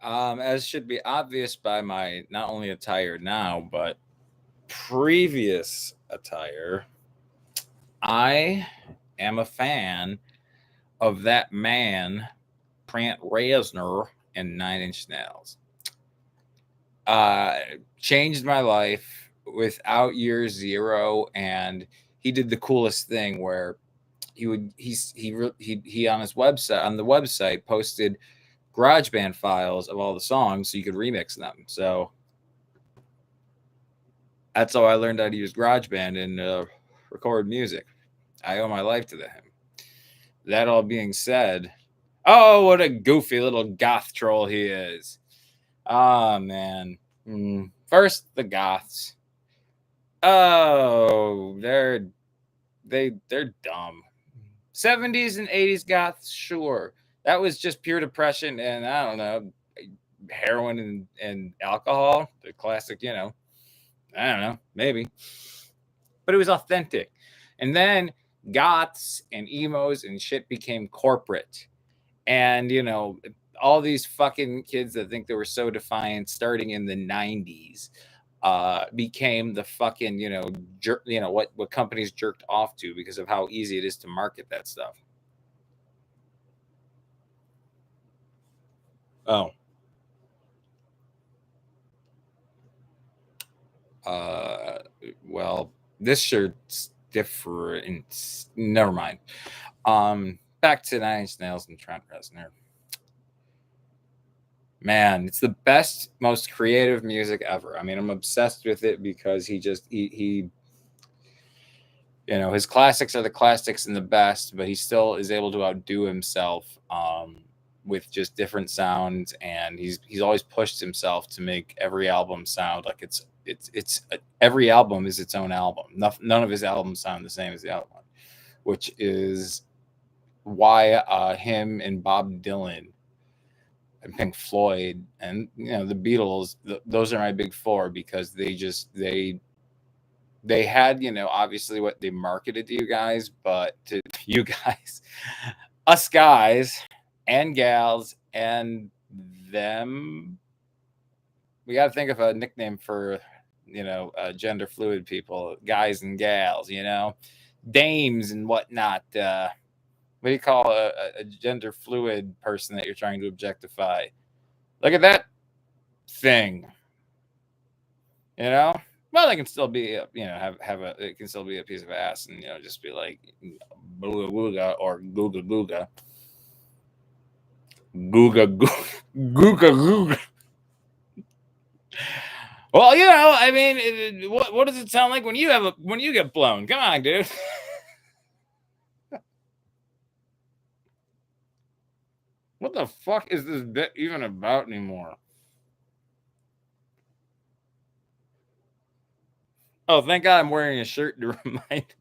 As should be obvious by my not only attire now, but previous attire, I am a fan of that man, Trent Reznor, and Nine Inch Nails. Uh, Changed my life without year zero, and he did the coolest thing where he on his website on the website posted GarageBand files of all the songs so you could remix them. So that's how I learned how to use GarageBand and record music. I owe my life to him. That all being said, oh, what a goofy little goth troll he is. Oh, man. First, the goths. Oh, they're dumb. 70s and 80s goths, sure. That was just pure depression and I don't know, heroin and alcohol. The classic, I don't know, maybe. But it was authentic. And then goths and emos and shit became corporate. And, all these fucking kids that think they were so defiant starting in the 90s became the fucking, what companies jerked off to because of how easy it is to market that stuff. Oh. Uh, well, this shirt's different. Never mind. Back to Nine Inch Nails and Trent Reznor. Man, it's the best, most creative music ever. I mean, I'm obsessed with it because he his classics are the classics and the best, but he still is able to outdo himself with just different sounds, and he's always pushed himself to make every album sound like it's every album is its own album. None of his albums sound the same as the other one, which is why him and Bob Dylan and Pink Floyd and the Beatles, those are my big four because they had obviously what they marketed to you guys, but to you guys, us guys and gals and them, we got to think of a nickname for gender fluid people, guys and gals, dames and whatnot. What do you call a gender fluid person that you're trying to objectify? Look at that thing. Well, they can still be, it can still be a piece of ass and, just be like, booga wooga or googa googa. Googa googa. Googa googa. Well, I mean, what does it sound like when you get blown? Come on, dude. What the fuck is this bit even about anymore? Oh, thank God I'm wearing a shirt to remind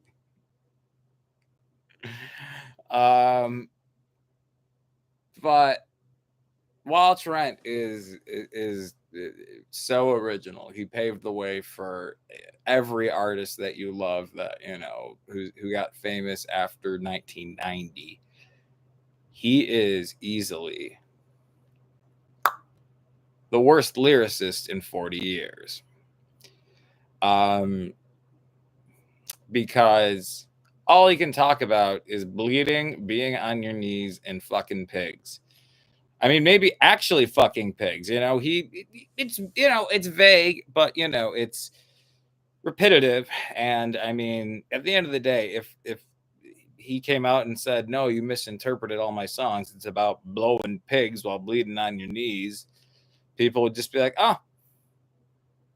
me. But while Trent is so original, he paved the way for every artist that you love that who got famous after 1990. He is easily the worst lyricist in 40 years. Because all he can talk about is bleeding, being on your knees, and fucking pigs. I mean, maybe actually fucking pigs. It's vague, but it's repetitive. And I mean, at the end of the day, if he came out and said, "No, you misinterpreted all my songs. It's about blowing pigs while bleeding on your knees," people would just be like, "Oh,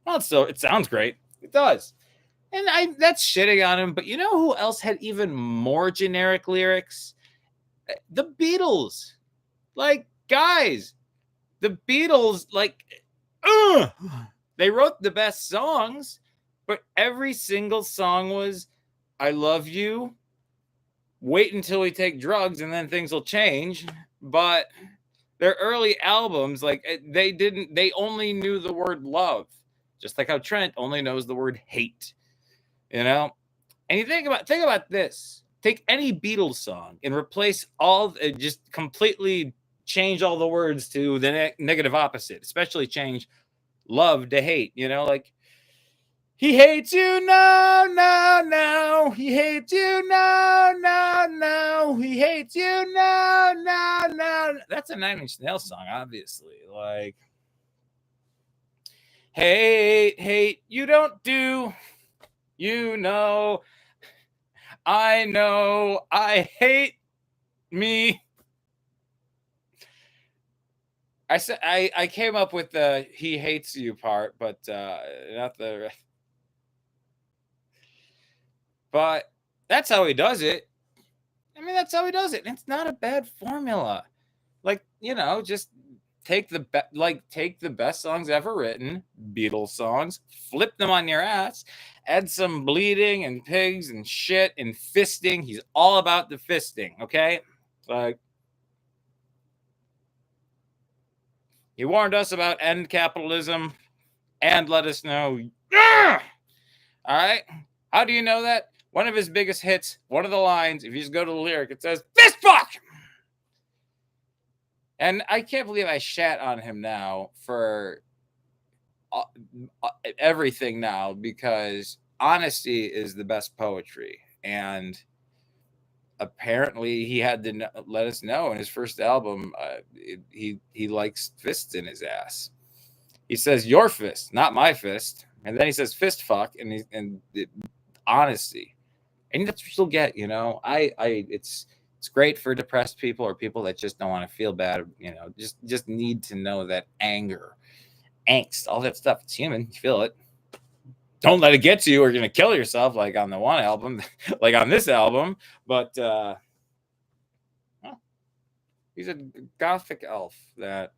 well, it sounds great. It does." And that's shitting on him. But you know who else had even more generic lyrics? The Beatles. Like, guys, the Beatles, they wrote the best songs, but every single song was, "I love you. Wait until we take drugs and then things will change." But their early albums, they only knew the word love, just like how Trent only knows the word hate. And you think about this. Take any Beatles song and replace just completely change all the words to the negative opposite, especially change love to hate, like he hates you, no, no, no. He hates you, no, no, no. He hates you, no, no, no. That's a Nine Inch Nails song, obviously. Like, hate, you don't do, I hate me. I said I came up with the he hates you part, but not the. But that's how he does it. I mean, that's how he does it. And it's not a bad formula. Like, just take the best songs ever written, Beatles songs, flip them on your ass, add some bleeding and pigs and shit and fisting. He's all about the fisting, okay? Like, he warned us about end capitalism and let us know. All right? How do you know that? One of his biggest hits, one of the lines, if you just go to the lyric, it says, fist fuck! And I can't believe I shat on him now for everything now, because honesty is the best poetry. And apparently he had to let us know in his first album, he likes fists in his ass. He says, your fist, not my fist. And then he says, fist fuck, and honesty. And that's what you'll get, it's great for depressed people or people that just don't want to feel bad, just need to know that anger, angst, all that stuff, it's human. You feel it. Don't let it get to you or you're going to kill yourself, like on the one album, like on this album. But he's a gothic elf that